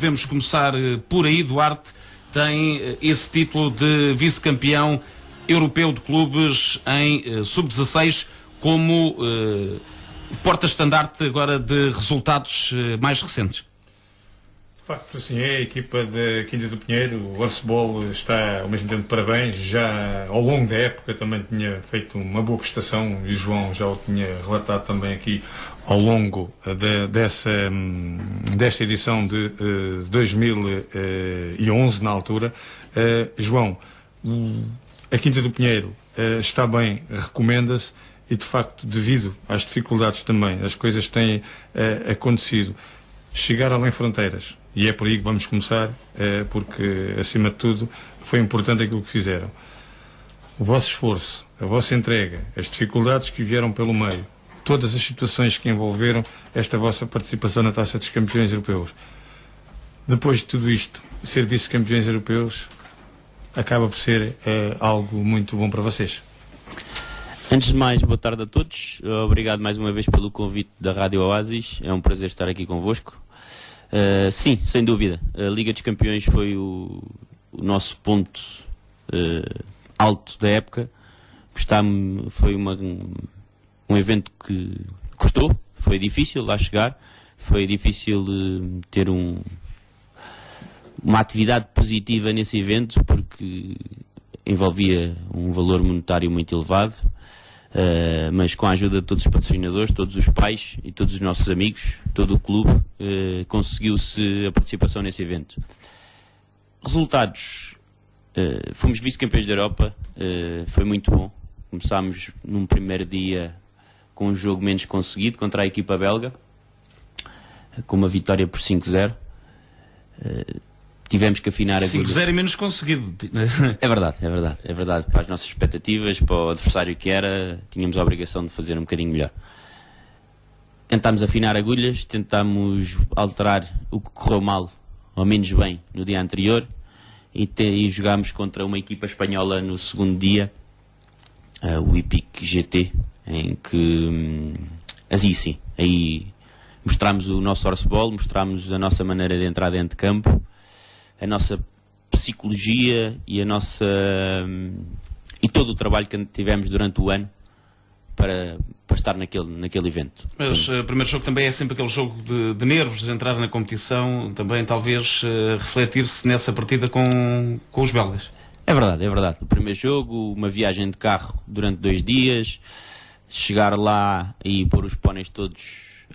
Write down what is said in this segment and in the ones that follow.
podemos começar por aí. Duarte tem esse título de vice-campeão europeu de clubes em sub-16 como porta-estandarte agora de resultados mais recentes. De facto, assim é. A equipa da Quinta do Pinheiro, o Arcebol, está ao mesmo tempo de parabéns. Já ao longo da época também tinha feito uma boa prestação e o João já o tinha relatado também aqui ao longo desta edição de 2011, na altura. João, a Quinta do Pinheiro está bem, recomenda-se e, de facto, devido às dificuldades também, as coisas têm acontecido. Chegar além fronteiras, e é por aí que vamos começar, porque, acima de tudo, foi importante aquilo que fizeram. O vosso esforço, a vossa entrega, as dificuldades que vieram pelo meio, todas as situações que envolveram esta vossa participação na Taça dos Campeões Europeus. Depois de tudo isto, ser vice-campeões europeus acaba por ser algo muito bom para vocês. Antes de mais, boa tarde a todos. Obrigado mais uma vez pelo convite da Rádio Oasis. É um prazer estar aqui convosco. Sim, sem dúvida. A Liga dos Campeões foi o nosso ponto alto da época. Foi um evento que custou. Foi difícil lá chegar. Foi difícil ter uma atividade positiva nesse evento porque envolvia um valor monetário muito elevado. Mas com a ajuda de todos os patrocinadores, todos os pais e todos os nossos amigos, todo o clube, conseguiu-se a participação nesse evento. Resultados: fomos vice-campeões da Europa, foi muito bom. Começámos num primeiro dia com um jogo menos conseguido contra a equipa belga, com uma vitória por 5-0. Tivemos que afinar a 5-0 e menos conseguido. É verdade. Para as nossas expectativas, para o adversário que era, tínhamos a obrigação de fazer um bocadinho melhor. Tentámos afinar agulhas, tentámos alterar o que correu mal, ou menos bem, no dia anterior, e jogámos contra uma equipa espanhola no segundo dia, o Epic GT, em que, aí mostrámos o nosso Arcebol, mostrámos a nossa maneira de entrar dentro de campo, a nossa psicologia e todo o trabalho que tivemos durante o ano para estar naquele evento. Mas o primeiro jogo também é sempre aquele jogo de nervos, de entrar na competição, também talvez refletir-se nessa partida com os belgas. É verdade. O primeiro jogo, uma viagem de carro durante 2 dias, chegar lá e pôr os póneis todos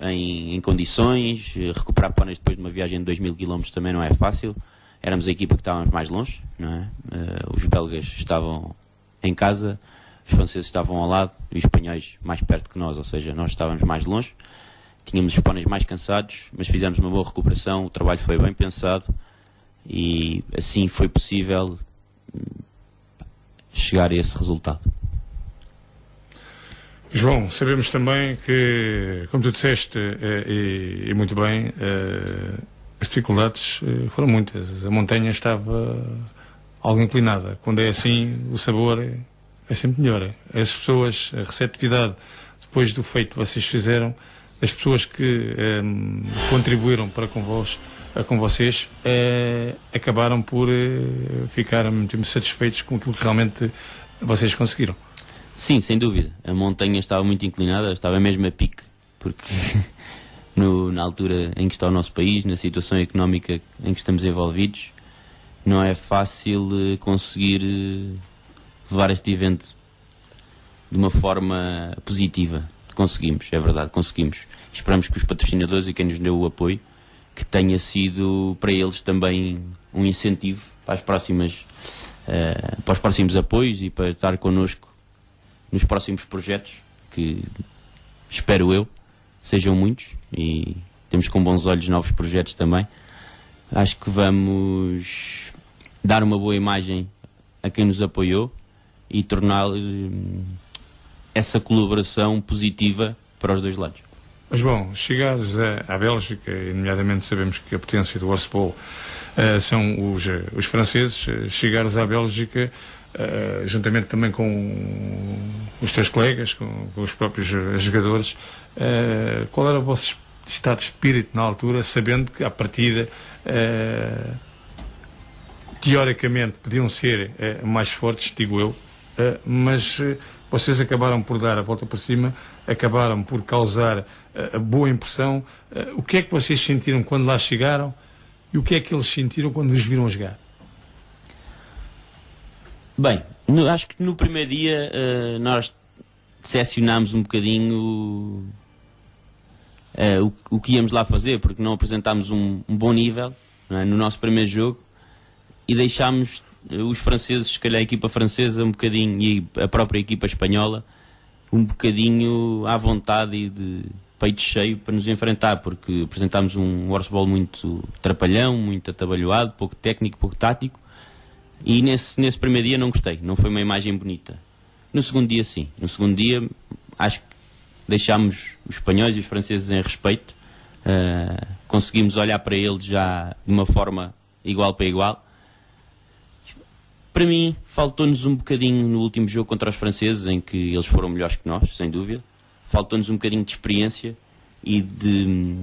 em condições, recuperar póneis depois de uma viagem de 2.000 km também não é fácil. Éramos a equipa que estávamos mais longe, não é? Os belgas estavam em casa, os franceses estavam ao lado e os espanhóis mais perto que nós, ou seja, nós estávamos mais longe. Tínhamos os póneis mais cansados, mas fizemos uma boa recuperação, o trabalho foi bem pensado e assim foi possível chegar a esse resultado. João, sabemos também que, como tu disseste, e muito bem, as dificuldades foram muitas. A montanha estava algo inclinada. Quando é assim, o sabor é sempre melhor. As pessoas, a receptividade, depois do feito que vocês fizeram, as pessoas que contribuíram para com vocês, acabaram por ficar muito satisfeitos com aquilo que realmente vocês conseguiram. Sim, sem dúvida. A montanha estava muito inclinada, estava mesmo a pique, porque na altura em que está o nosso país, na situação económica em que estamos envolvidos, não é fácil conseguir levar este evento de uma forma positiva. Conseguimos, é verdade, conseguimos. Esperamos que os patrocinadores e quem nos deu o apoio, que tenha sido para eles também um incentivo para para os próximos apoios e para estar connosco nos próximos projetos, que espero eu sejam muitos, e temos com bons olhos novos projetos também. Acho que vamos dar uma boa imagem a quem nos apoiou e tornar essa colaboração positiva para os dois lados. Mas bom, chegares à Bélgica, e nomeadamente sabemos que a potência do Arcebol são os franceses, chegares à Bélgica juntamente também com os teus colegas, com os próprios jogadores, qual era a vossa estado de espírito na altura, sabendo que à partida teoricamente podiam ser mais fortes, digo eu, mas vocês acabaram por dar a volta por cima, acabaram por causar a boa impressão. O que é que vocês sentiram quando lá chegaram e o que é que eles sentiram quando os viram jogar? Bem, acho que no primeiro dia nós decepcionámos um bocadinho o que íamos lá fazer, porque não apresentámos um bom nível, não é, no nosso primeiro jogo, e deixámos os franceses, se calhar a equipa francesa um bocadinho, e a própria equipa espanhola um bocadinho à vontade e de peito cheio para nos enfrentar, porque apresentámos um horseball muito trapalhão, muito atabalhoado, pouco técnico, pouco tático, e nesse primeiro dia não gostei, não foi uma imagem bonita. No segundo dia sim, no segundo dia acho que deixámos os espanhóis e os franceses em respeito, conseguimos olhar para eles já de uma forma igual para igual. Para mim, faltou-nos um bocadinho no último jogo contra os franceses, em que eles foram melhores que nós, sem dúvida. Faltou-nos um bocadinho de experiência e de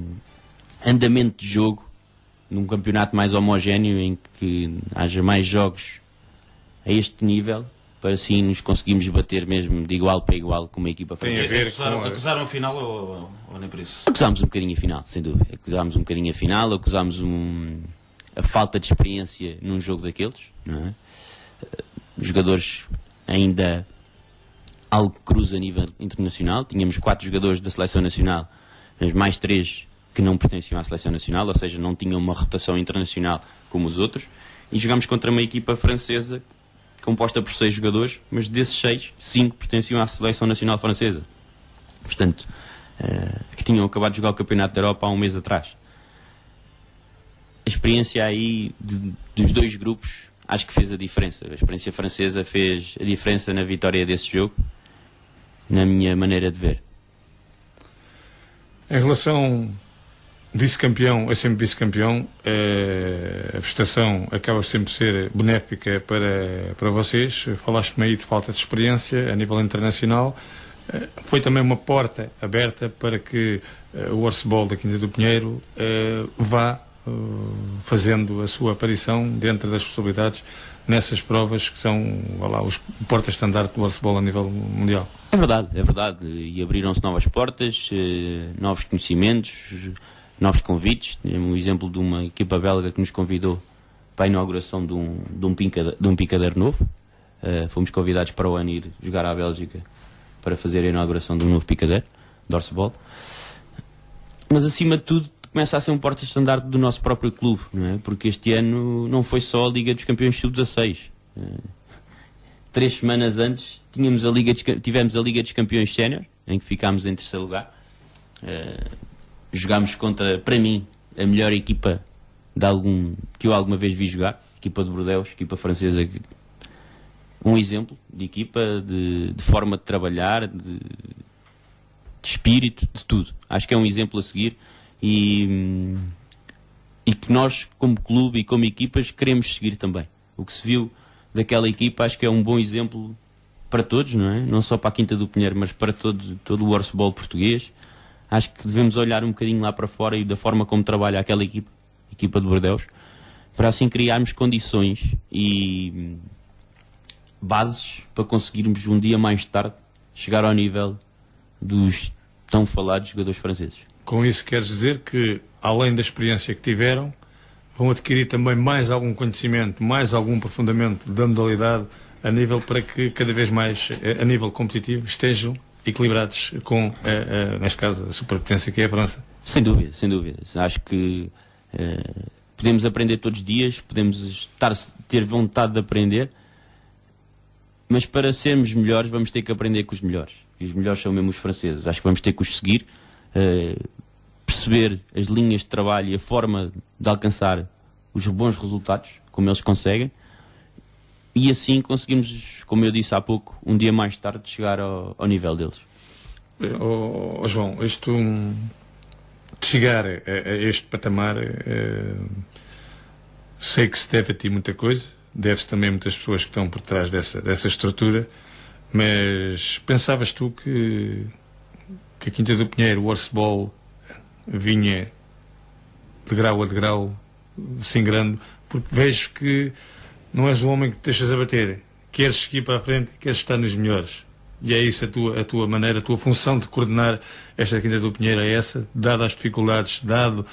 andamento de jogo num campeonato mais homogéneo, em que haja mais jogos a este nível, para assim nos conseguirmos bater mesmo de igual para igual com uma equipa francesa. Tem a ver acusaram a final ou nem por isso? Acusámos um bocadinho a final, sem dúvida. Acusámos um bocadinho a final, acusámos a falta de experiência num jogo daqueles, não é? Jogadores ainda algo cruz a nível internacional. Tínhamos 4 jogadores da seleção nacional, mas mais 3 que não pertenciam à seleção nacional, ou seja, não tinham uma rotação internacional como os outros, e jogámos contra uma equipa francesa composta por 6 jogadores, mas desses 6, 5 pertenciam à seleção nacional francesa, portanto, que tinham acabado de jogar o Campeonato da Europa há um mês atrás. A experiência aí dos dois grupos acho que fez a diferença. A experiência francesa fez a diferença na vitória desse jogo, na minha maneira de ver. Em relação vice-campeão a sempre vice-campeão, a prestação acaba sempre por ser benéfica para vocês. Falaste-me aí de falta de experiência a nível internacional. Foi também uma porta aberta para que o horseball da Quinta do Pinheiro vá fazendo a sua aparição dentro das possibilidades nessas provas que são os portas-estandarte do horseball a nível mundial. É verdade, e abriram-se novas portas, novos conhecimentos, novos convites. Temos um exemplo de uma equipa belga que nos convidou para a inauguração de um picadeiro novo. Fomos convidados para o ano ir jogar à Bélgica para fazer a inauguração de um novo picadeiro de horseball. Mas acima de tudo começa a ser um porta-estandarte do nosso próprio clube, não é? Porque este ano não foi só a Liga dos Campeões Sub-16. 3 semanas antes tivemos a Liga dos Campeões Sénior, em que ficámos em terceiro lugar. Jogámos contra, para mim, a melhor equipa que eu alguma vez vi jogar, equipa de Bordeaux, equipa francesa. Um exemplo de equipa, de forma de trabalhar, de espírito, de tudo. Acho que é um exemplo a seguir. E que nós, como clube e como equipas, queremos seguir também. O que se viu daquela equipa acho que é um bom exemplo para todos, não é? Não só para a Quinta do Pinheiro, mas para todo o horseball português. Acho que devemos olhar um bocadinho lá para fora e da forma como trabalha aquela equipa de Bordeaux, para assim criarmos condições e bases para conseguirmos um dia mais tarde chegar ao nível dos tão falados jogadores franceses. Com isso queres dizer que, além da experiência que tiveram, vão adquirir também mais algum conhecimento, mais algum aprofundamento da modalidade a nível para que cada vez mais, a nível competitivo, estejam equilibrados com, neste caso, a superpotência que é a França? Sem dúvida, sem dúvida. Acho que podemos aprender todos os dias, podemos ter vontade de aprender, mas para sermos melhores vamos ter que aprender com os melhores. E os melhores são mesmo os franceses. Acho que vamos ter que os seguir, perceber as linhas de trabalho e a forma de alcançar os bons resultados, como eles conseguem, e assim conseguimos, como eu disse há pouco, um dia mais tarde chegar ao nível deles. João, de chegar a este patamar, sei que se deve a ti muita coisa, deve-se também a muitas pessoas que estão por trás dessa estrutura, mas pensavas tu que a Quinta do Pinheiro, o horseball, vinha de grau a degrau, se engrando, porque vejo que não és um homem que te deixas abater, queres seguir para a frente, queres estar nos melhores. E é isso a tua maneira, a tua função de coordenar esta Quinta do Pinheiro, é essa, dado as dificuldades, dado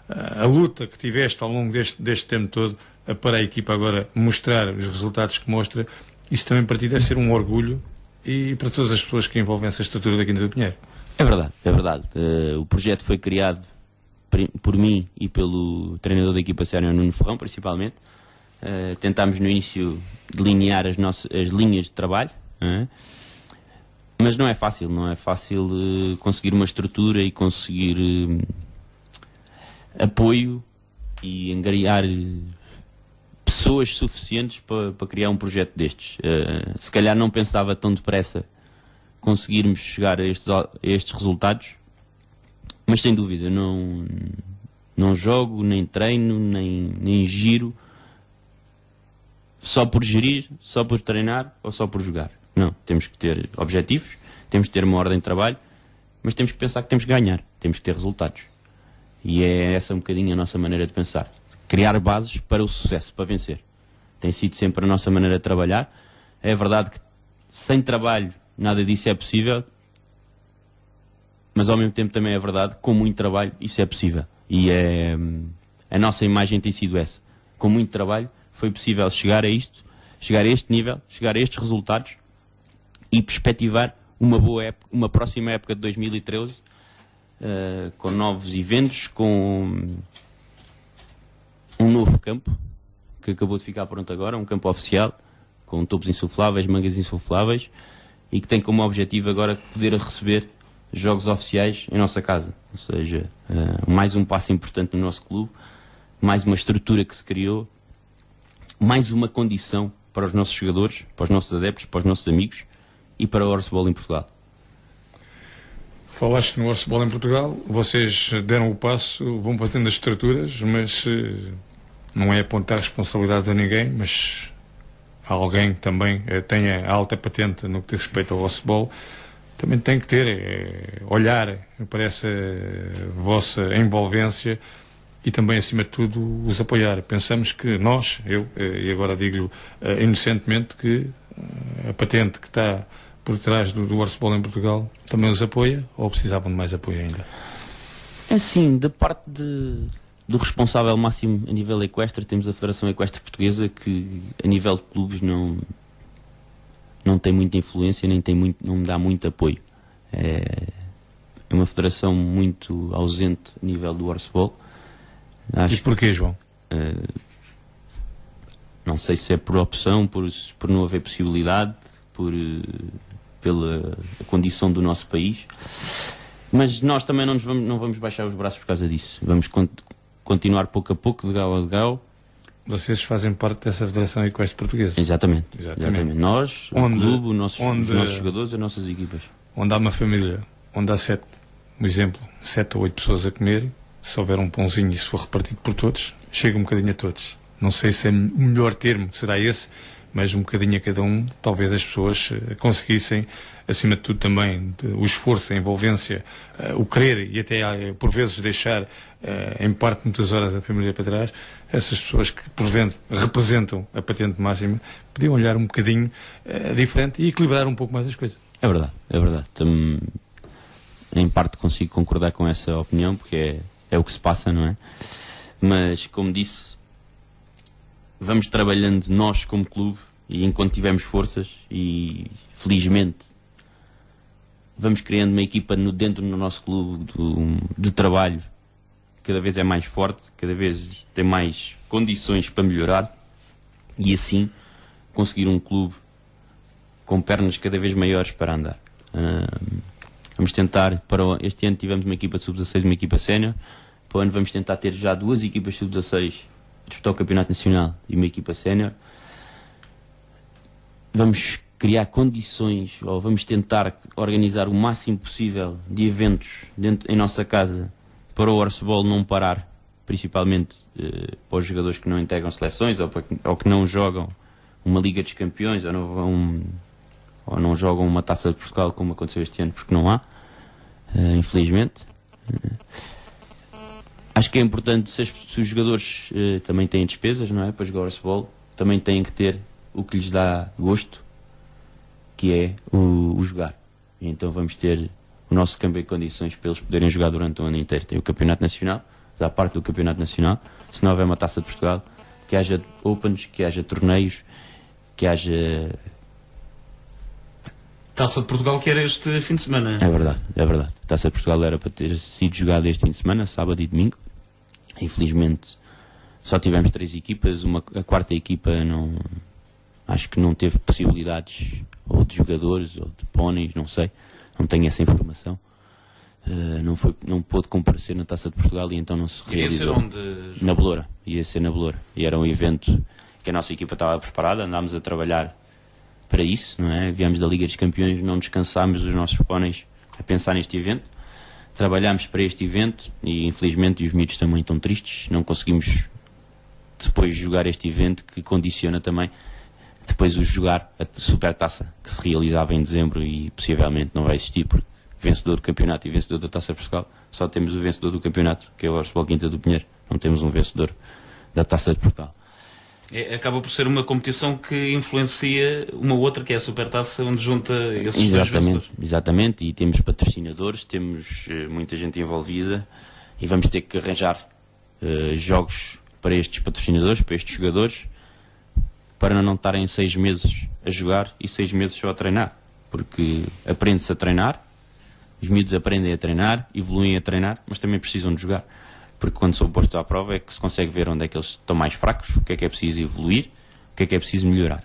a luta que tiveste ao longo deste tempo todo, para a equipa agora mostrar os resultados que mostra. Isso também para ti deve ser um orgulho, e para todas as pessoas que envolvem essa estrutura da Quinta do Pinheiro. É verdade, é verdade. O projeto foi criado por mim e pelo treinador da equipa sénior, Nuno Ferrão, principalmente. Tentámos no início delinear as linhas de trabalho, mas não é fácil, conseguir uma estrutura e conseguir apoio e angariar pessoas suficientes para criar um projeto destes. Se calhar não pensava tão depressa conseguirmos chegar a estes resultados, mas sem dúvida não jogo, nem treino, nem giro só por gerir, só por treinar ou só por jogar. Não, temos que ter objetivos, temos que ter uma ordem de trabalho, mas temos que pensar que temos que ganhar, temos que ter resultados. E é essa um bocadinho a nossa maneira de pensar. Criar bases para o sucesso, para vencer. Tem sido sempre a nossa maneira de trabalhar. É verdade que sem trabalho nada disso é possível, mas ao mesmo tempo também é verdade que com muito trabalho isso é possível. E a nossa imagem tem sido essa. Com muito trabalho foi possível chegar a isto, chegar a este nível, chegar a estes resultados e perspectivar uma boa época, uma próxima época de 2013, com novos eventos, com um novo campo que acabou de ficar pronto agora, um campo oficial, com tubos insufláveis, mangas insufláveis, e que tem como objetivo agora poder receber jogos oficiais em nossa casa. Ou seja, mais um passo importante no nosso clube, mais uma estrutura que se criou, mais uma condição para os nossos jogadores, para os nossos adeptos, para os nossos amigos e para o Horseball em Portugal. Falaste no Horseball em Portugal, vocês deram o passo, vão batendo as estruturas, mas não é apontar responsabilidade a ninguém, mas alguém também tenha alta patente no que diz respeito ao Horseball, também tem que ter olhar para essa vossa envolvência e também, acima de tudo, os apoiar. Pensamos que nós, e agora digo inocentemente, que a patente que está por trás do Horseball em Portugal também os apoia, ou precisavam de mais apoio ainda? Assim, da parte do responsável máximo a nível equestre, temos a Federação Equestre Portuguesa, que a nível de clubes não tem muita influência, não me dá muito apoio. É uma federação muito ausente a nível do Horseball. E porquê, João? Não sei se é por opção, por não haver possibilidade, pela condição do nosso país, mas nós também não vamos baixar os braços por causa disso. Vamos continuar pouco a pouco, de grau a grau. Vocês fazem parte dessa Federação Equestre Portuguesa? Exatamente. Nós, o clube, os nossos jogadores, as nossas equipas. Onde há uma família, onde há 7 ou 8 pessoas a comer, se houver um pãozinho e se for repartido por todos, chega um bocadinho a todos. Não sei se é o melhor termo, será esse, mas um bocadinho a cada um, talvez as pessoas conseguissem, acima de tudo também, o esforço, a envolvência, o querer e até por vezes deixar em parte muitas horas a família para trás. Essas pessoas que porventura representam a patente máxima podiam olhar um bocadinho diferente e equilibrar um pouco mais as coisas. É verdade. Em parte consigo concordar com essa opinião, porque é o que se passa, não é? Mas, como disse, vamos trabalhando nós como clube, e enquanto tivermos forças, e felizmente vamos criando uma equipa dentro do nosso clube de trabalho, cada vez é mais forte, cada vez tem mais condições para melhorar, e assim conseguir um clube com pernas cada vez maiores para andar. Vamos tentar, este ano tivemos uma equipa de sub-16 e uma equipa sénior. Para o ano vamos tentar ter já 2 equipas sub-16 a disputar o Campeonato Nacional e uma equipa sénior. Vamos criar condições, ou vamos tentar organizar o máximo possível de eventos em nossa casa para o Horseball não parar, principalmente para os jogadores que não integram seleções ou que não jogam uma Liga dos Campeões ou não jogam uma Taça de Portugal, como aconteceu este ano, porque não há, infelizmente. Acho que é importante, se os jogadores também têm despesas, não é, para jogar Warsball, também têm que ter o que lhes dá gosto, que é o jogar. E então vamos ter o nosso campo em condições para eles poderem jogar durante o ano inteiro. Tem o Campeonato Nacional, da parte do Campeonato Nacional, se não houver uma Taça de Portugal, que haja Opens, que haja torneios, que haja... Taça de Portugal que era este fim de semana. É verdade, é verdade. A Taça de Portugal era para ter sido jogada este fim de semana, sábado e domingo. Infelizmente só tivemos 3 equipas, a quarta equipa não, acho que não teve possibilidades, ou de jogadores, ou de póneis, não sei, não tenho essa informação. Não pôde comparecer na Taça de Portugal e então não se realizou. Ia ser onde? Na Beloura, ia ser na Beloura. E era um evento que a nossa equipa estava preparada, andámos a trabalhar para isso, não é? Viemos da Liga dos Campeões, não descansámos os nossos póneis a pensar neste evento. Trabalhámos para este evento e infelizmente os miúdos também estão tristes, não conseguimos depois jogar este evento que condiciona também depois o jogar a Supertaça que se realizava em dezembro e possivelmente não vai existir porque vencedor do campeonato e vencedor da Taça de Portugal só temos o vencedor do campeonato, que é o Warsball Quinta do Pinheiro, não temos um vencedor da Taça de Portugal. Acaba por ser uma competição que influencia uma outra, que é a Supertaça, onde junta esses dois vencedores. Exatamente, e temos patrocinadores, temos muita gente envolvida e vamos ter que arranjar jogos para estes patrocinadores, para estes jogadores, para não estarem 6 meses a jogar e 6 meses só a treinar, porque aprende-se a treinar, os miúdos aprendem a treinar, evoluem a treinar, mas também precisam de jogar. Porque quando são postos à prova é que se consegue ver onde é que eles estão mais fracos, o que é preciso evoluir, o que é preciso melhorar.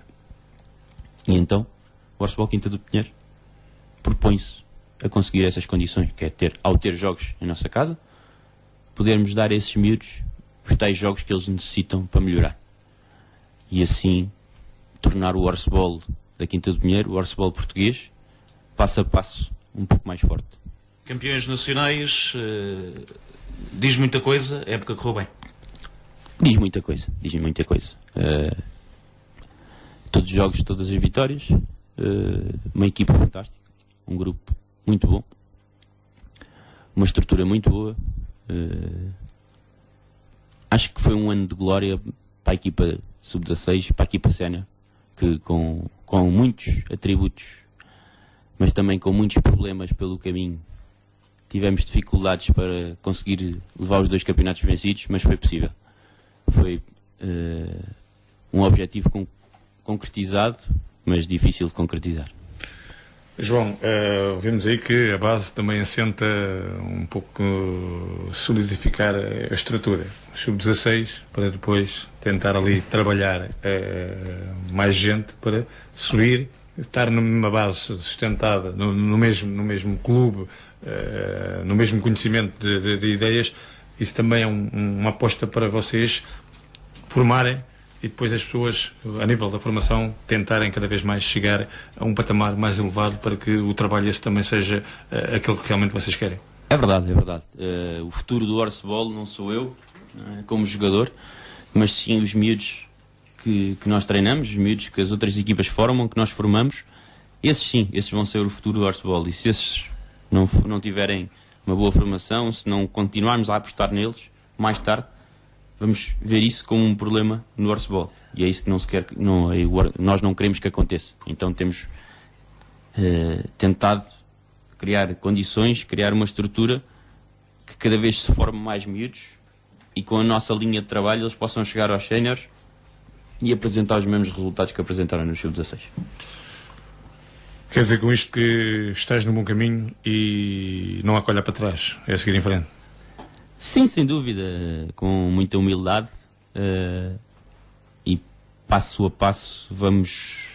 E então, o Warsball Quinta do Pinheiro propõe-se a conseguir essas condições, que é ao ter jogos em nossa casa, podermos dar a esses miúdos os tais jogos que eles necessitam para melhorar. E assim, tornar o Warsball da Quinta do Pinheiro, o Warsball português, passo a passo, um pouco mais forte. Campeões nacionais... diz muita coisa, a época correu bem. Diz muita coisa. Todos os jogos, todas as vitórias, uma equipa fantástica, um grupo muito bom, uma estrutura muito boa. Acho que foi um ano de glória para a equipa sub-16, para a equipa sénior, que com muitos atributos, mas também com muitos problemas pelo caminho. Tivemos dificuldades para conseguir levar os 2 campeonatos vencidos, mas foi possível. Foi um objetivo concretizado, mas difícil de concretizar. João, vemos aí que a base também assenta um pouco solidificar a estrutura. Sub-16, para depois tentar ali trabalhar mais gente para subir, estar numa base sustentada, no mesmo clube, no mesmo conhecimento de ideias. Isso também é uma aposta para vocês formarem e depois as pessoas, a nível da formação, tentarem cada vez mais chegar a um patamar mais elevado para que o trabalho esse também seja aquele que realmente vocês querem. É verdade. O futuro do Warsball não sou eu, como jogador, mas sim os miúdos que nós treinamos, os miúdos que as outras equipas formam, que nós formamos. Esses vão ser o futuro do Warsball. E se esses não tiverem uma boa formação, se não continuarmos a apostar neles, mais tarde vamos ver isso como um problema no Warsball. E é isso que nós não queremos que aconteça. Então temos tentado criar condições, criar uma estrutura que cada vez se forme mais miúdos e com a nossa linha de trabalho eles possam chegar aos séniores e apresentar os mesmos resultados que apresentaram no Sub-16. Quer dizer com isto que estás no bom caminho e não há que olhar para trás, é a seguir em frente? Sim, sem dúvida, com muita humildade e passo a passo vamos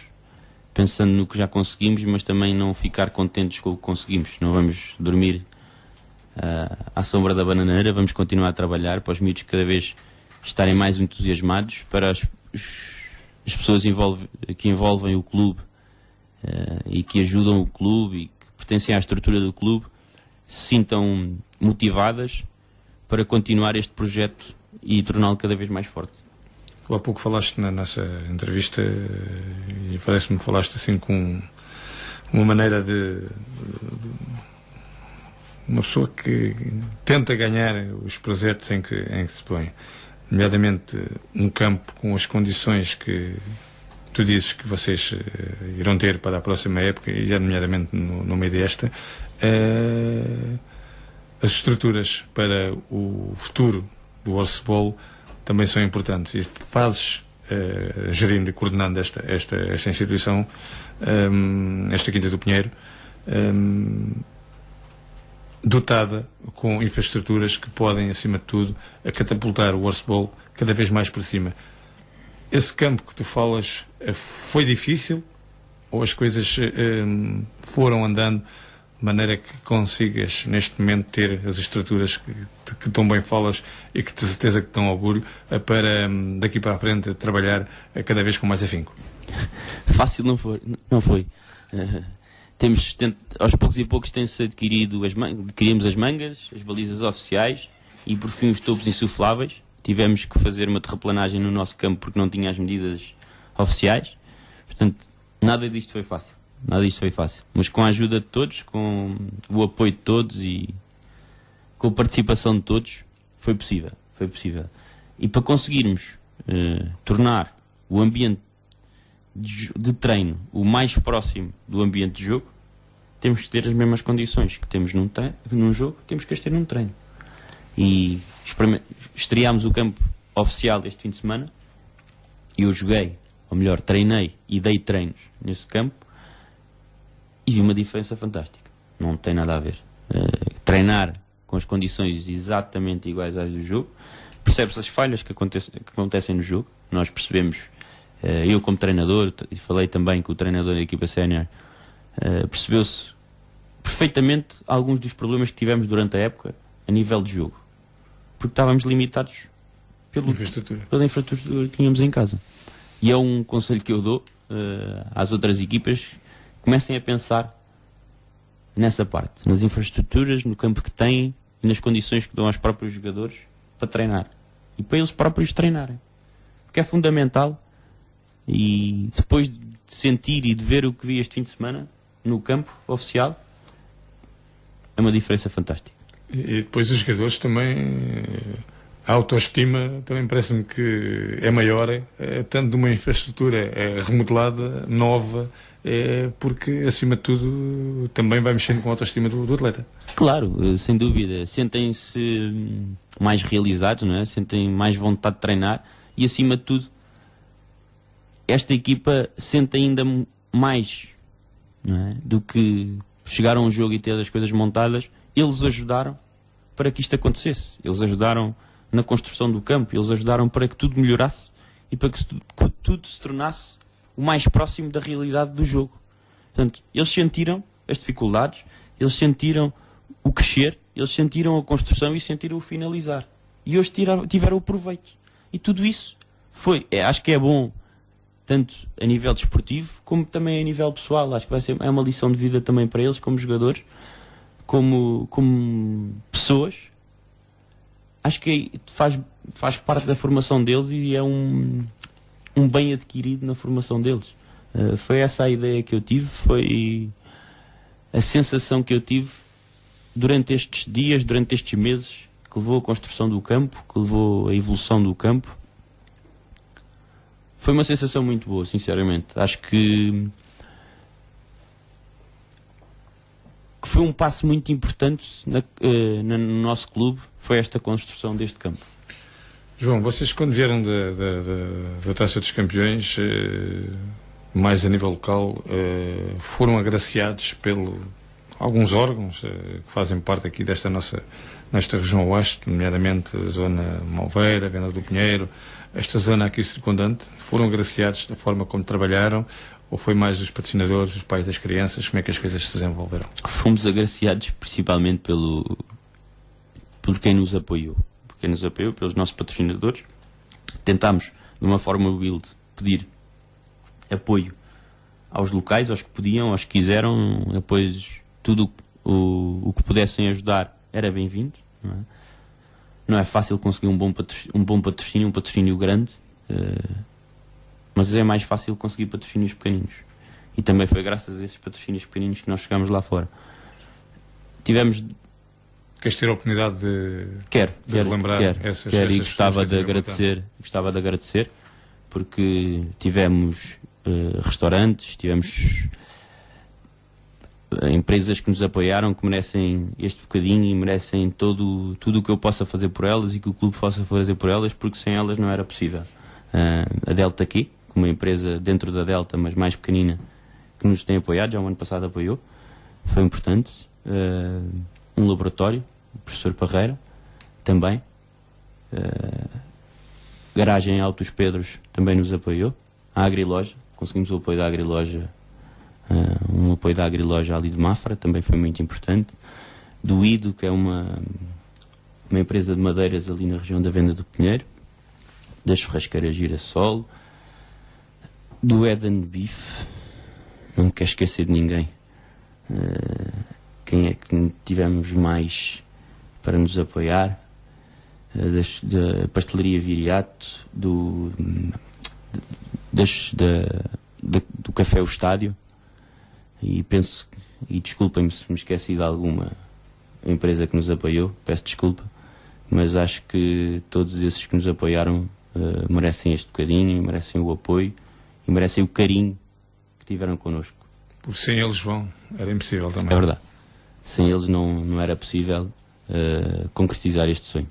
pensando no que já conseguimos, mas também não ficar contentes com o que conseguimos. Não vamos dormir à sombra da bananeira, vamos continuar a trabalhar para os miúdos cada vez estarem mais entusiasmados, para as pessoas que envolvem o clube e que ajudam o clube e que pertencem à estrutura do clube se sintam motivadas para continuar este projeto e torná-lo cada vez mais forte. Tu há pouco falaste na nossa entrevista e parece-me que falaste assim com uma maneira de uma pessoa que tenta ganhar os projetos em que se põe, nomeadamente um campo com as condições que tu dizes que vocês irão ter para a próxima época, e já nomeadamente no meio desta, as estruturas para o futuro do Horseball também são importantes. E fazes, gerindo e coordenando esta instituição, esta Quinta do Pinheiro, dotada com infraestruturas que podem, acima de tudo, catapultar o Horseball cada vez mais para cima. Esse campo que tu falas foi difícil, ou as coisas foram andando de maneira que consigas neste momento ter as estruturas que tão bem falas e que de certeza que dão orgulho para daqui para a frente trabalhar cada vez com mais afinco? Fácil não foi. Aos poucos e poucos tem-se adquirido adquirimos as mangas, as balizas oficiais e por fim os tubos insufláveis. Tivemos que fazer uma terraplanagem no nosso campo porque não tinha as medidas oficiais. Portanto, nada disto foi fácil. Mas com a ajuda de todos, com o apoio de todos e com a participação de todos, foi possível. E para conseguirmos tornar o ambiente de treino o mais próximo do ambiente de jogo, temos que ter as mesmas condições que temos num jogo, temos que as ter num treino. E estreámos o campo oficial este fim de semana e eu joguei, ou melhor, treinei e dei treinos nesse campo e vi uma diferença fantástica. Não tem nada a ver. Treinar com as condições exatamente iguais às do jogo, percebe-se as falhas que acontecem no jogo. Nós percebemos, eu como treinador, e falei também com o treinador da equipa sénior, percebeu-se perfeitamente alguns dos problemas que tivemos durante a época a nível de jogo, porque estávamos limitados pela infraestrutura que tínhamos em casa. E é um conselho que eu dou às outras equipas: comecem a pensar nessa parte, nas infraestruturas, no campo que têm e nas condições que dão aos próprios jogadores para treinar e para eles próprios treinarem, porque é fundamental. E depois de sentir e de ver o que vi este fim de semana no campo oficial, é uma diferença fantástica. E depois os jogadores também, a autoestima também parece-me que é maior, tanto de uma infraestrutura remodelada, nova, porque acima de tudo também vai mexendo com a autoestima do atleta. Claro, sem dúvida, sentem-se mais realizados, não é? Sentem mais vontade de treinar e acima de tudo esta equipa sente ainda mais, não é? Do que chegar a um jogo e ter as coisas montadas. Eles ajudaram para que isto acontecesse. Eles ajudaram na construção do campo. Eles ajudaram para que tudo melhorasse e para que tudo se tornasse o mais próximo da realidade do jogo. Portanto, eles sentiram as dificuldades, eles sentiram o crescer, eles sentiram a construção e sentiram o finalizar. E hoje tiveram o proveito. E tudo isso acho que é bom, tanto a nível desportivo como também a nível pessoal. Acho que é uma lição de vida também para eles, como jogadores, como pessoas. Acho que faz parte da formação deles e é um bem adquirido na formação deles. Foi essa a ideia que eu tive, foi a sensação que eu tive durante estes dias, durante estes meses, que levou à construção do campo, que levou à evolução do campo. Foi uma sensação muito boa, sinceramente. Acho que foi um passo muito importante no nosso clube, foi esta construção deste campo. João, vocês quando vieram da Taça dos Campeões, mais a nível local, foram agraciados alguns órgãos que fazem parte aqui nesta região oeste, nomeadamente a zona Malveira, Venda do Pinheiro, esta zona aqui circundante, foram agraciados da forma como trabalharam, ou foi mais os patrocinadores, os pais das crianças? Como é que as coisas se desenvolveram? Fomos agraciados principalmente por quem nos apoiou. Por quem nos apoiou, pelos nossos patrocinadores. Tentámos, de uma forma humilde, pedir apoio aos locais, aos que podiam, aos que quiseram. Depois, tudo o que pudessem ajudar era bem-vindo. Não é fácil conseguir um bom patrocínio, um patrocínio grande, mas é mais fácil conseguir patrocínios pequeninos. E também foi graças a esses patrocínios pequeninos que nós chegámos lá fora. Tivemos Queres ter a oportunidade de relembrar essas e gostava de agradecer, porque tivemos restaurantes, tivemos empresas que nos apoiaram, que merecem este bocadinho e merecem tudo o que eu possa fazer por elas e que o clube possa fazer por elas, porque sem elas não era possível. A Delta aqui, uma empresa dentro da Delta, mas mais pequenina, que nos tem apoiado, já o ano passado apoiou, foi importante. Um laboratório, o professor Parreira, também. Garagem Altos Pedros também nos apoiou. A Agriloja, conseguimos o apoio da Agriloja, um apoio da Agriloja ali de Mafra, também foi muito importante. Do Ido, que é uma empresa de madeiras ali na região da Venda do Pinheiro. Das churrasqueiras Girassol. Do Eden Beef, não me quero esquecer de ninguém. Quem é que tivemos mais para nos apoiar? Da pastelaria Viriato, do Café O Estádio, e penso, e desculpem-me se me esqueci de alguma empresa que nos apoiou, peço desculpa, mas acho que todos esses que nos apoiaram merecem este bocadinho, merecem o apoio e merecem o carinho que tiveram connosco. Porque sem eles, João, era impossível também. É verdade. Sem eles não era possível concretizar este sonho.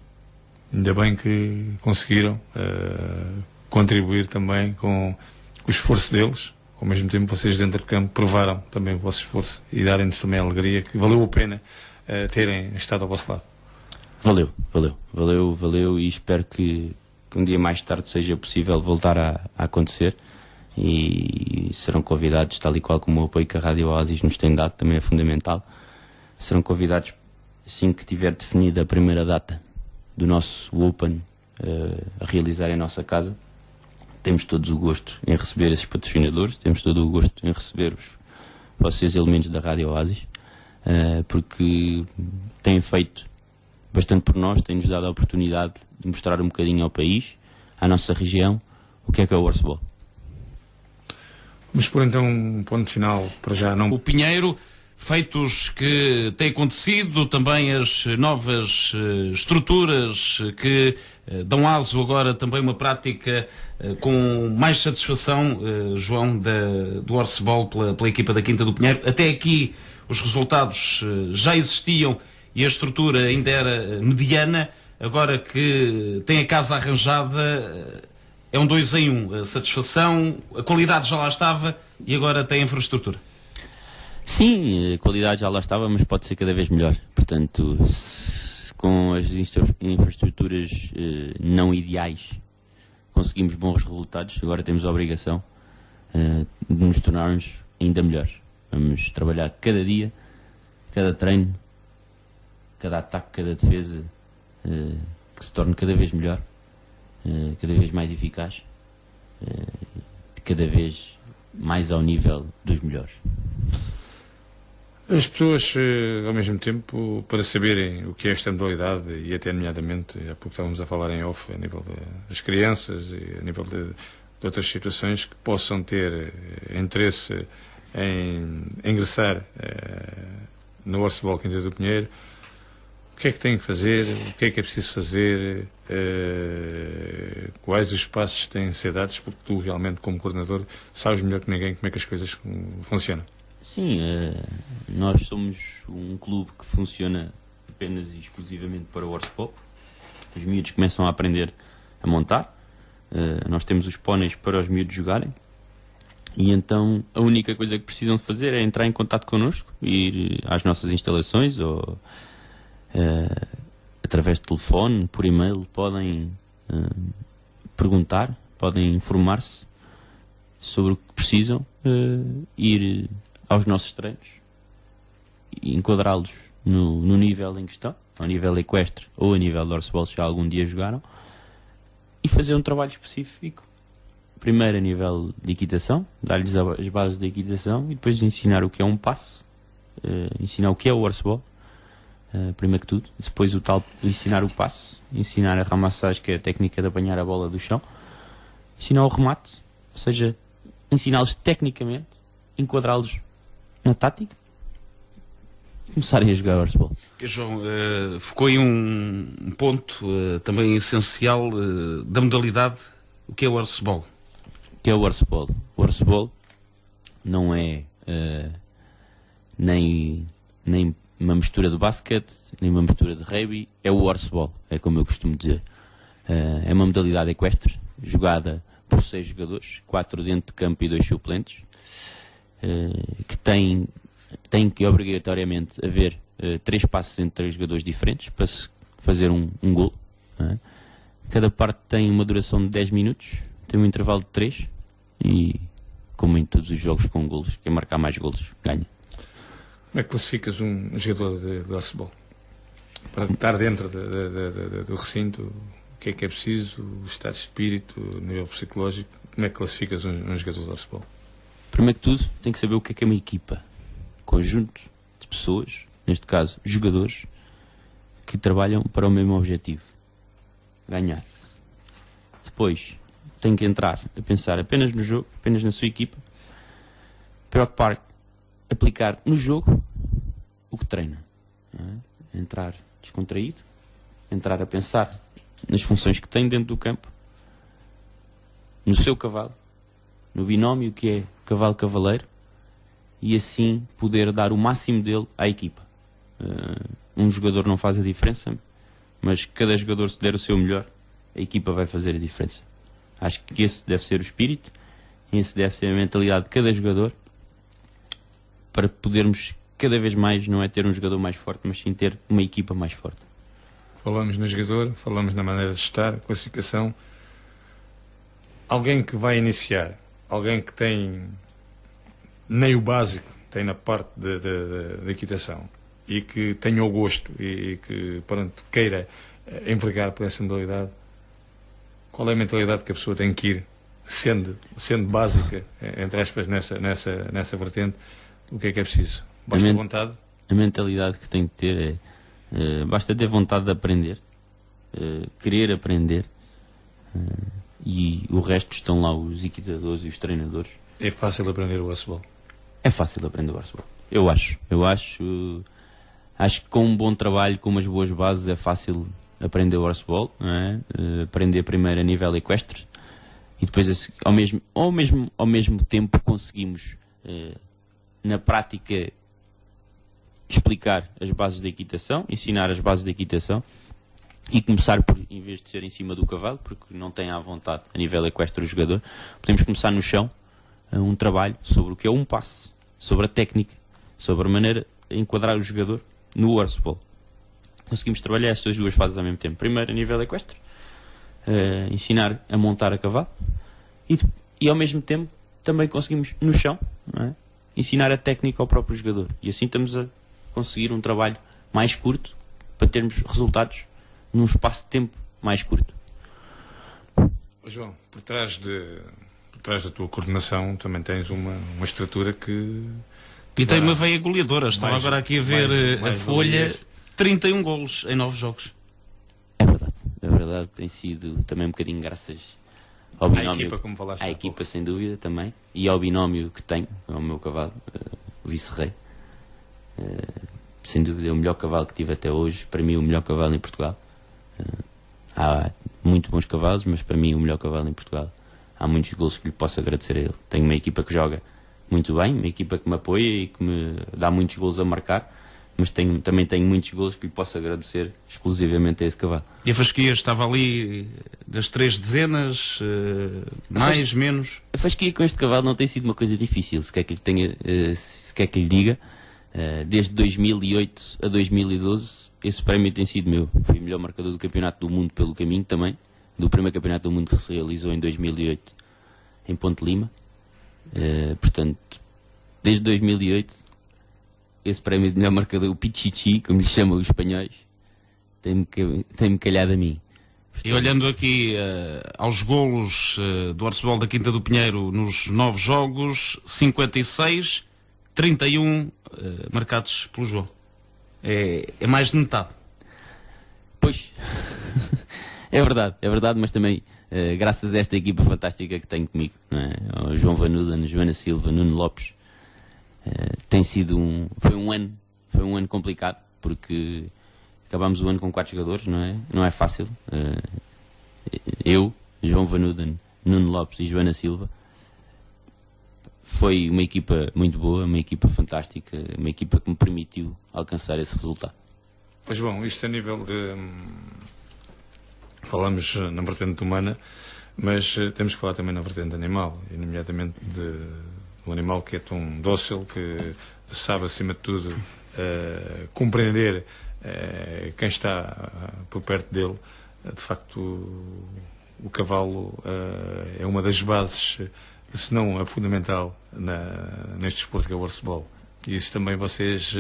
Ainda bem que conseguiram contribuir também com o esforço deles. Ao mesmo tempo, vocês dentro de campo provaram também o vosso esforço e darem-nos também a alegria que valeu a pena terem estado ao vosso lado. Valeu e espero que um dia mais tarde seja possível voltar a acontecer, e serão convidados, tal e qual como o apoio que a Rádio Oasis nos tem dado, também é fundamental. Serão convidados assim que tiver definida a primeira data do nosso Open a realizar em nossa casa. Temos todos o gosto em receber esses patrocinadores, temos todo o gosto em receber vocês elementos da Rádio Oasis, porque têm feito bastante por nós, têm-nos dado a oportunidade de mostrar um bocadinho ao país, à nossa região, o que é o Horseball. Vamos pôr então um ponto final para já. Não... O Pinheiro, feitos que têm acontecido, também as novas estruturas que dão aso agora também uma prática com mais satisfação, João, do Horseball pela equipa da Quinta do Pinheiro. Até aqui os resultados já existiam e a estrutura ainda era mediana. Agora que tem a casa arranjada, é um 2 em 1. A satisfação, a qualidade já lá estava e agora tem a infraestrutura. Sim, a qualidade já lá estava, mas pode ser cada vez melhor. Portanto, com as infraestruturas não ideais, conseguimos bons resultados. Agora temos a obrigação de nos tornarmos ainda melhores. Vamos trabalhar cada dia, cada treino, cada ataque, cada defesa, que se torne cada vez melhor, cada vez mais eficaz, cada vez mais ao nível dos melhores. As pessoas, ao mesmo tempo, para saberem o que é esta modalidade, e até nomeadamente, há pouco estávamos a falar em off, a nível das crianças e a nível de outras situações que possam ter interesse em ingressar no Horseball Quinta do Pinheiro, o que é que têm que fazer, o que é preciso fazer, quais os passos têm de ser dados, porque tu realmente, como coordenador, sabes melhor que ninguém como é que as coisas funcionam. Sim, nós somos um clube que funciona apenas e exclusivamente para o Horseball. Os miúdos começam a aprender a montar, nós temos os póneis para os miúdos jogarem, e então a única coisa que precisam de fazer é entrar em contato connosco, ir às nossas instalações ou através de telefone, por e-mail, podem perguntar, podem informar-se sobre o que precisam, ir aos nossos treinos e enquadrá-los no nível em que estão, ao nível equestre ou a nível de Horseball, se já algum dia jogaram, e fazer um trabalho específico. Primeiro a nível de equitação, dar-lhes as bases da equitação, e depois ensinar o que é um passo, ensinar o que é o Horseball, primeiro que tudo. Depois o tal ensinar o passe, ensinar a ramassagem, que é a técnica de apanhar a bola do chão, ensinar o remate, ou seja, ensiná-los tecnicamente, enquadrá-los na tática, começarem a jogar Horseball. E, João, ficou aí um ponto também essencial da modalidade. O que é o Horseball? O que é o Horseball? O Horseball não é nem uma mistura de basquete, nem uma mistura de rugby, é o Horseball, é como eu costumo dizer. É uma modalidade equestre, jogada por 6 jogadores, 4 dentro de campo e 2 suplentes, que tem que obrigatoriamente haver 3 passos entre 3 jogadores diferentes para se fazer um golo. Cada parte tem uma duração de 10 minutos, tem um intervalo de 3 e, como em todos os jogos com golos, quem marcar mais golos ganha. Como é que classificas um jogador de Horseball? Para estar dentro do recinto, o que é preciso? O estado de espírito, o nível psicológico? Como é que classificas um jogador de Horseball? Primeiro que tudo, tem que saber o que é uma equipa. Conjunto de pessoas, neste caso jogadores, que trabalham para o mesmo objetivo: ganhar. Depois tem que entrar a pensar apenas no jogo, apenas na sua equipa, aplicar no jogo o que treina. Entrar descontraído, entrar a pensar nas funções que tem dentro do campo, no seu cavalo, no binómio que é cavalo-cavaleiro, e assim poder dar o máximo dele à equipa. Um jogador não faz a diferença, mas cada jogador, se der o seu melhor, a equipa vai fazer a diferença. Acho que esse deve ser o espírito, esse deve ser a mentalidade de cada jogador, para podermos cada vez mais, não é ter um jogador mais forte, mas sim ter uma equipa mais forte. Falamos no jogador, falamos na maneira de estar, classificação. Alguém que vai iniciar, alguém que tem nem o básico, tem na parte da equitação, e que tenha o gosto e que, pronto, queira envergar por essa modalidade, qual é a mentalidade que a pessoa tem que ir, sendo básica, entre aspas, nessa vertente? O que é preciso? Basta vontade? A mentalidade que tem que ter basta ter vontade de aprender, querer aprender, e o resto estão lá os equitadores e os treinadores. É fácil aprender o Horseball? É fácil aprender o Horseball. Eu acho que com um bom trabalho, com umas boas bases, é fácil aprender o Horseball, não é? Aprender primeiro a nível equestre e depois ao mesmo tempo conseguimos na prática explicar as bases da equitação, ensinar as bases da equitação e começar por, em vez de ser em cima do cavalo, porque não tem à vontade a nível equestre o jogador, podemos começar no chão um trabalho sobre o que é um passe, sobre a técnica, sobre a maneira de enquadrar o jogador no Horseball. Conseguimos trabalhar estas duas fases ao mesmo tempo. Primeiro a nível equestre, ensinar a montar a cavalo, e ao mesmo tempo também conseguimos no chão, não é? Ensinar a técnica ao próprio jogador, e assim estamos a conseguir um trabalho mais curto para termos resultados num espaço de tempo mais curto. João, por trás da tua coordenação também tens uma estrutura que... E tem uma veia goleadora. Estava agora aqui a ver a folha, 31 golos em 9 jogos. É verdade, tem sido também um bocadinho graças ao binómio, à equipa, como falaste à equipa, sem dúvida, também, e ao binómio que tenho, ao meu cavalo, o Vice-Rei. Sem dúvida é o melhor cavalo que tive até hoje, para mim o melhor cavalo em Portugal. Há muito bons cavalos, mas para mim o melhor cavalo em Portugal. Há muitos golos que lhe posso agradecer a ele. Tenho uma equipa que joga muito bem, uma equipa que me apoia e que me dá muitos golos a marcar, mas também tenho muitos golos que lhe posso agradecer exclusivamente a esse cavalo. E a fasquia estava ali das 3 dezenas, mais, menos? A fasquia com este cavalo não tem sido uma coisa difícil, se quer que lhe diga. Desde 2008 a 2012 esse prémio tem sido meu. Fui o melhor marcador do Campeonato do Mundo pelo caminho também, do primeiro Campeonato do Mundo que se realizou em 2008 em Ponte Lima. Portanto, desde 2008 esse prémio de melhor marcador, o Pichichi, como lhe chamam os espanhóis, tem-me calhado a mim. E olhando aqui aos golos do Horseball da Quinta do Pinheiro nos 9 jogos, 56, 31 marcados pelo João. É mais de metade. Pois, é verdade, mas também graças a esta equipa fantástica que tenho comigo, não é? Ao João Vanuda, Joana Silva, Nuno Lopes, foi um ano Foi um ano complicado, porque acabámos o ano com 4 jogadores, não é? Não é fácil. Eu, João Vanuden, Nuno Lopes e Joana Silva. Foi uma equipa muito boa, uma equipa fantástica, uma equipa que me permitiu alcançar esse resultado. João, isto a nível de... Falamos na vertente humana, mas temos que falar também na vertente animal, e nomeadamente de um animal que é tão dócil, que sabe, acima de tudo, compreender quem está por perto dele. De facto, o cavalo é uma das bases, se não a fundamental, neste desporto que é o horseball. E isso também vocês,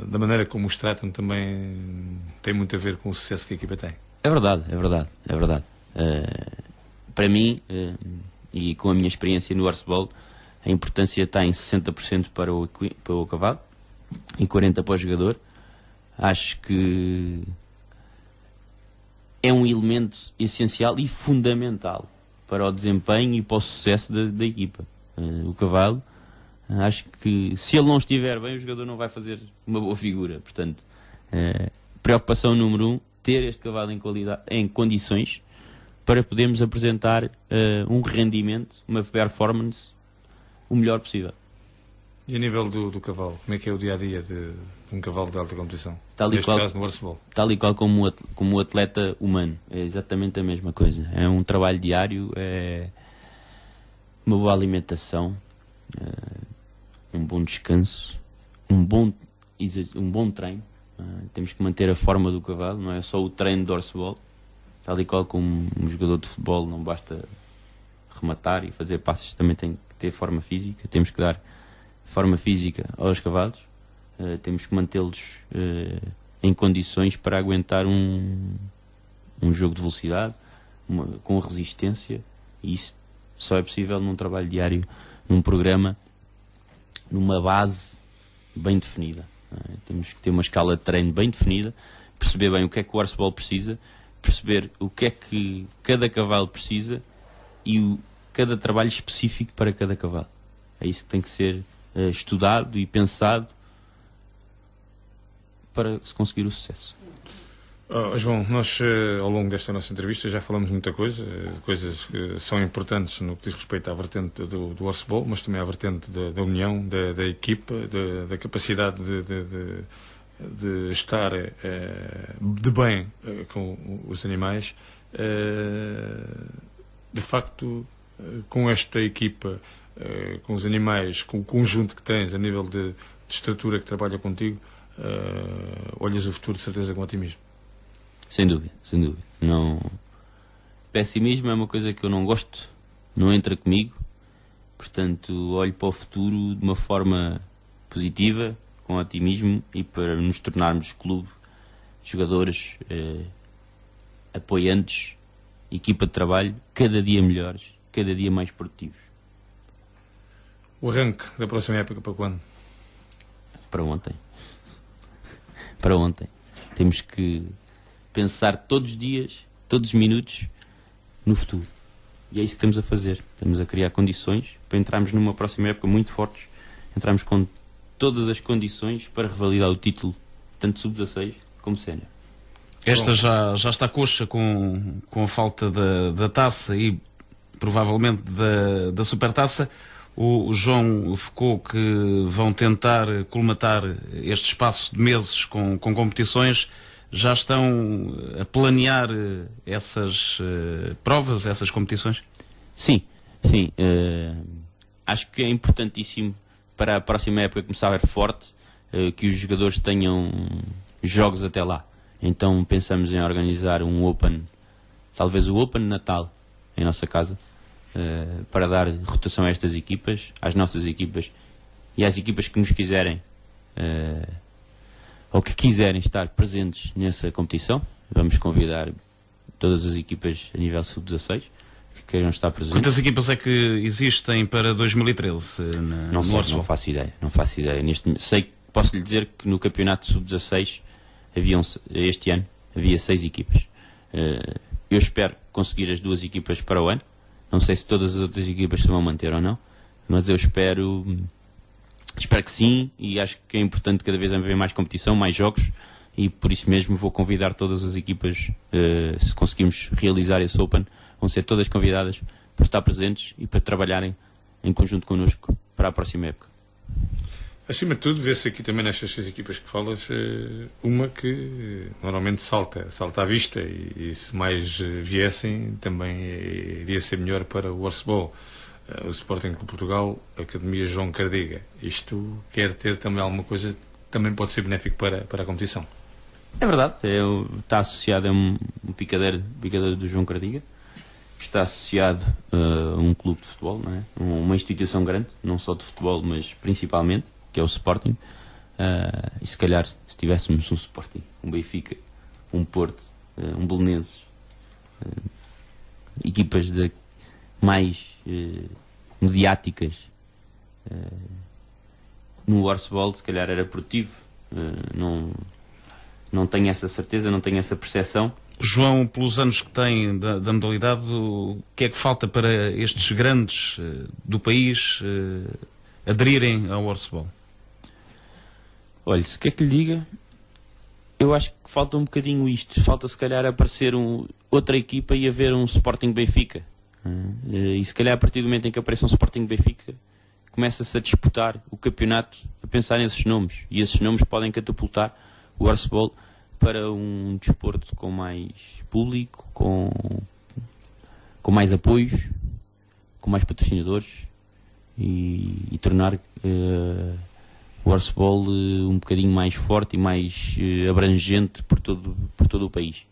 da maneira como os tratam, também tem muito a ver com o sucesso que a equipa tem. É verdade, é verdade, é verdade. Para mim, e com a minha experiência no horseball, a importância está em 60% para o cavalo e 40% para o jogador. Acho que é um elemento essencial e fundamental para o desempenho e para o sucesso da equipa. O cavalo, acho que se ele não estiver bem, o jogador não vai fazer uma boa figura. Portanto, preocupação número 1, ter este cavalo em condições para podermos apresentar um rendimento, uma performance o melhor possível. E a nível do cavalo, como é que é o dia-a-dia de um cavalo de alta competição? Neste caso no horseball. Tal e qual como o atleta humano. É exatamente a mesma coisa. É um trabalho diário, é uma boa alimentação, um bom descanso, um bom treino. Temos que manter a forma do cavalo, não é só o treino de horseball. Tal e qual como um jogador de futebol não basta rematar e fazer passes, também tem que ter forma física. Temos que dar forma física aos cavalos. Temos que mantê-los em condições para aguentar um jogo de velocidade, com resistência, e isso só é possível num trabalho diário, num programa, numa base bem definida. Temos que ter uma escala de treino bem definida, perceber bem o que é que o horseball precisa, perceber o que é que cada cavalo precisa e cada trabalho específico para cada cavalo. É isso que tem que ser estudado e para se conseguir o sucesso. João, nós ao longo desta nossa entrevista já falamos muita coisa, coisas que são importantes no que diz respeito à vertente do horseball, mas também à vertente da união, da equipa, da capacidade de estar de bem com os animais. De facto, com esta equipa, com os animais, com o conjunto que tens a nível de estrutura que trabalha contigo, olhas o futuro de certeza com otimismo. Sem dúvida, sem dúvida. Não... Pessimismo é uma coisa que eu não gosto, não entra comigo. Portanto, olho para o futuro de uma forma positiva, com otimismo, e para nos tornarmos clube, jogadores, apoiantes, equipa de trabalho, cada dia melhores, cada dia mais produtivos. O arranque da próxima época para quando? Para ontem. Para ontem. Temos que pensar todos os dias, todos os minutos, no futuro. E é isso que estamos a fazer. Estamos a criar condições para entrarmos numa próxima época muito fortes. Entrarmos com todas as condições para revalidar o título, tanto sub-16 como sénior. Esta já está coxa com a falta da taça e provavelmente da supertaça. O João focou que vão tentar colmatar este espaço de meses com competições. Já estão a planear essas provas, essas competições? Sim, sim. Acho que é importantíssimo para a próxima época começar a ver forte, que os jogadores tenham jogos até lá. Então pensamos em organizar um Open, talvez o Open Natal, em nossa casa, para dar rotação a estas equipas, às nossas equipas e às equipas que nos quiserem ou que quiserem estar presentes nessa competição. Vamos convidar todas as equipas a nível sub-16 que queiram estar presentes. Quantas equipas é que existem para 2013? Não sei, não faço ideia. Posso lhe dizer que no campeonato sub-16 este ano havia 6 equipas. Eu espero conseguir as 2 equipas para o ano. Não sei se todas as outras equipas se vão manter ou não, mas eu espero Espero que sim, e acho que é importante cada vez haver mais competição, mais jogos, e por isso mesmo vou convidar todas as equipas, se conseguirmos realizar esse Open, vão ser todas convidadas para estar presentes e para trabalharem em conjunto connosco para a próxima época. Acima de tudo, vê-se aqui também nestas 6 equipas que falas, uma que normalmente salta à vista, e se mais viessem também iria ser melhor para o Horseball, o Sporting de Portugal, a Academia João Cardiga. Isto quer ter também alguma coisa, também pode ser benéfico para a competição. É verdade, está associado a um picadeiro do João Cardiga, que está associado a um clube de futebol, não é? Uma instituição grande, não só de futebol, mas principalmente, que é o Sporting. E se calhar, se tivéssemos um Sporting, um Benfica, um Porto, um Belenenses, equipas mais mediáticas no Horseball, se calhar era produtivo. Não tenho essa certeza, não tenho essa percepção. João, pelos anos que tem da modalidade, o que é que falta para estes grandes do país aderirem ao Horseball? Olha, se quer que lhe diga, eu acho que falta um bocadinho isto. Falta se calhar aparecer outra equipa e haver um Sporting Benfica. E se calhar a partir do momento em que apareça um Sporting Benfica, começa-se a disputar o campeonato, a pensar nesses nomes. E esses nomes podem catapultar o Horseball para um desporto com mais público, com mais apoios, com mais patrocinadores, e tornar o Horseball um bocadinho mais forte e mais abrangente por todo o país.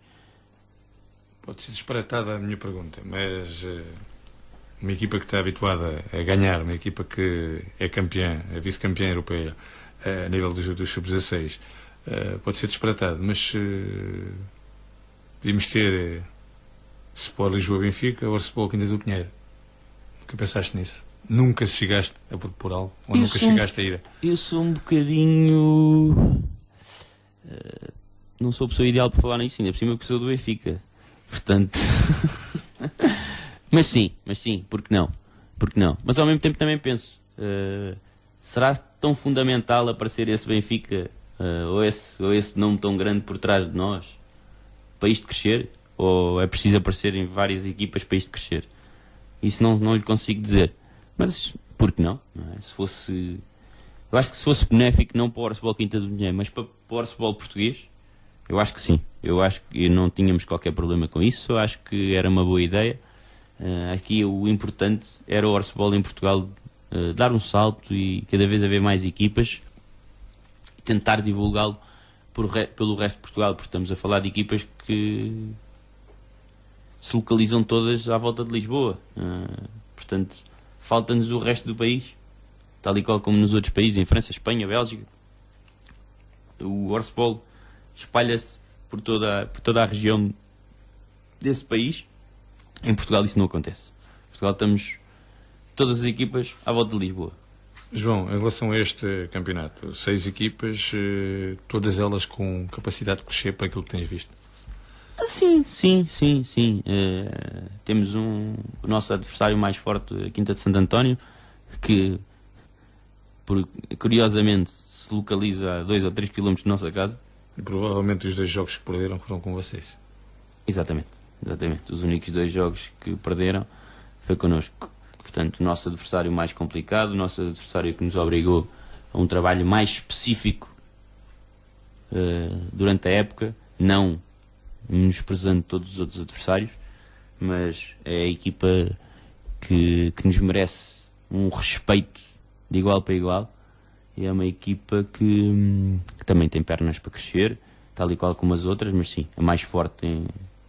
Pode ser disparatada a minha pergunta, mas uma equipa que está habituada a ganhar, uma equipa que é campeã, é vice-campeã europeia a nível dos sub-16, pode ser disparatado, mas podíamos ter Sport Lisboa-Benfica ou Horseball Quinta do Pinheiro. Nunca pensaste nisso? Nunca chegaste a propor algo? Ou nunca chegaste a ir? Eu sou um bocadinho... não sou a pessoa ideal para falar nisso, ainda por cima que sou do Benfica. Portanto... mas sim, porque não? Mas ao mesmo tempo também penso, será tão fundamental aparecer esse Benfica, ou esse nome tão grande por trás de nós, para isto crescer? Ou é preciso aparecer em várias equipas para isto crescer? Isso não lhe consigo dizer. Mas por que não? É? Eu acho que se fosse benéfico, não para o Horseball Quinta do Pinheiro, mas para o Horseball português, eu acho que sim. Eu acho que não tínhamos qualquer problema com isso. Eu acho que era uma boa ideia. Aqui o importante era o Horseball em Portugal dar um salto e cada vez haver mais equipas e tentar divulgá-lo pelo resto de Portugal, porque estamos a falar de equipas que se localizam todas à volta de Lisboa. Portanto, falta-nos o resto do país, tal e qual como nos outros países, em França, Espanha, Bélgica. O Horseball espalha-se por toda a região desse país. Em Portugal isso não acontece. Em Portugal estamos todas as equipas à volta de Lisboa. João, em relação a este campeonato, 6 equipas, todas elas com capacidade de crescer para aquilo que tens visto? Sim. Temos o nosso adversário mais forte, a Quinta de Santo António, que curiosamente se localiza a 2 ou 3 km de nossa casa. E provavelmente os 2 jogos que perderam foram com vocês. Exatamente. Os únicos 2 jogos que perderam foi connosco. Portanto, o nosso adversário mais complicado, o nosso adversário que nos obrigou a um trabalho mais específico durante a época, não menosprezando todos os outros adversários, mas é a equipa que nos merece um respeito de igual para igual, e é uma equipa que também tem pernas para crescer, tal e qual como as outras, mas sim, a mais forte,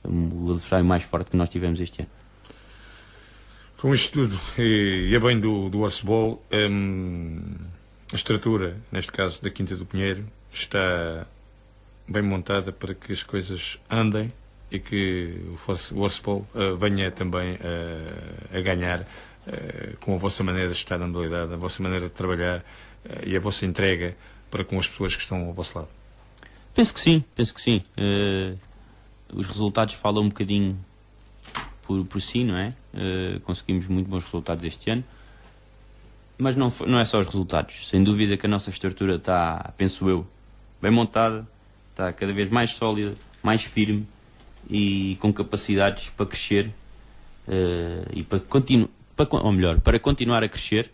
o adversário mais forte que nós tivemos este ano. Com isto tudo, e a bem do Horseball, a estrutura, neste caso da Quinta do Pinheiro, está bem montada para que as coisas andem e que o Horseball venha também a ganhar com a vossa maneira de estar na modalidade, a vossa maneira de trabalhar e a vossa entrega para com as pessoas que estão ao vosso lado. Penso que sim. Os resultados falam um bocadinho por si, não é? Conseguimos muito bons resultados este ano. Mas não é só os resultados. Sem dúvida que a nossa estrutura está, penso eu, bem montada, está cada vez mais sólida, mais firme e com capacidades para crescer e para continuar a crescer,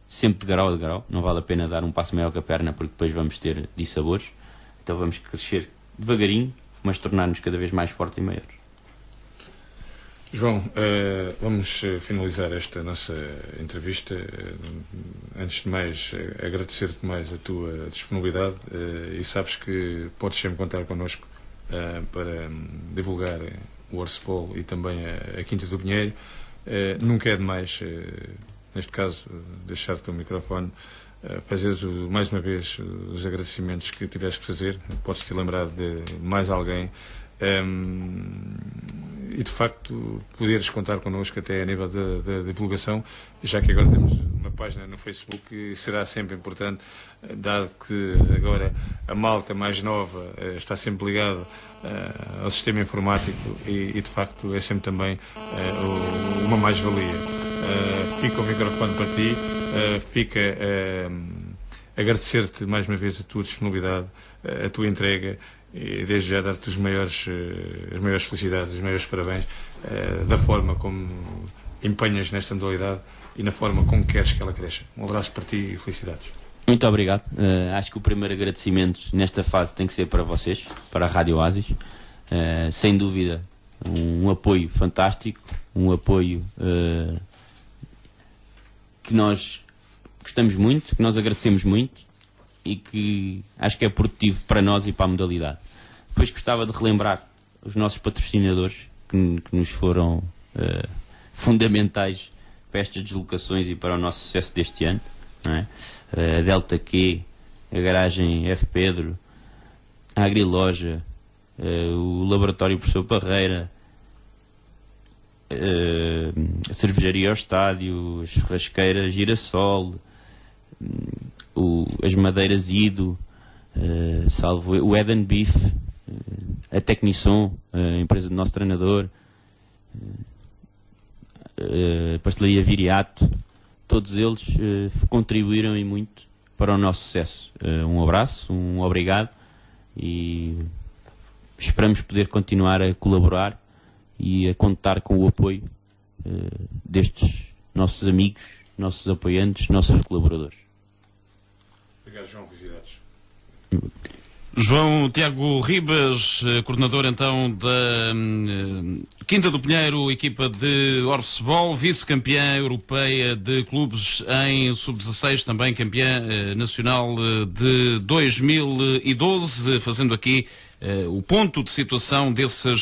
sempre de grau a grau. Não vale a pena dar um passo maior que a perna, porque depois vamos ter dissabores. Então vamos crescer devagarinho, mas tornar-nos cada vez mais fortes e maiores. João, vamos finalizar esta nossa entrevista. Antes de mais, agradecer-te mais a tua disponibilidade e sabes que podes sempre contar connosco para divulgar o Orcebol e também a Quinta do Pinheiro. Nunca é demais, neste caso, deixar-te o microfone, fazeres mais uma vez os agradecimentos que tiveres que fazer. Podes-te lembrar de mais alguém. E de facto poderes contar connosco até a nível da divulgação, já que agora temos uma página no Facebook e será sempre importante, dado que agora a malta mais nova está sempre ligada ao sistema informático e de facto é sempre também uma mais-valia. Fica o microfone para ti, fica agradecer-te mais uma vez a tua disponibilidade, a tua entrega, e desde já dar-te as maiores felicidades, os maiores parabéns da forma como empenhas nesta modalidade e na forma como queres que ela cresça. Um abraço para ti e felicidades. Muito obrigado. Acho que o primeiro agradecimento nesta fase tem que ser para vocês, para a Rádio Oasis. Sem dúvida, um apoio fantástico, um apoio que nós gostamos muito, que nós agradecemos muito e que acho que é produtivo para nós e para a modalidade. Depois gostava de relembrar os nossos patrocinadores que nos foram fundamentais para estas deslocações e para o nosso sucesso deste ano, não é? A Delta Q, a Garagem F. Pedro, a Agriloja, o Laboratório Professor Parreira, a Cervejaria ao Estádio, a Churrasqueira Girassol, as Madeiras Ido, o Eden Beef, a Tecnisson, a empresa do nosso treinador, a Pastelaria Viriato, todos eles contribuíram e muito para o nosso sucesso. Um abraço, um obrigado e esperamos poder continuar a colaborar e a contar com o apoio destes nossos amigos, nossos apoiantes, nossos colaboradores. Obrigado, João. Felicidades. João Tiago Ribas, coordenador então da Quinta do Pinheiro, equipa de Orcebol, vice-campeã europeia de clubes em sub-16, também campeã nacional de 2012, fazendo aqui o ponto de situação desses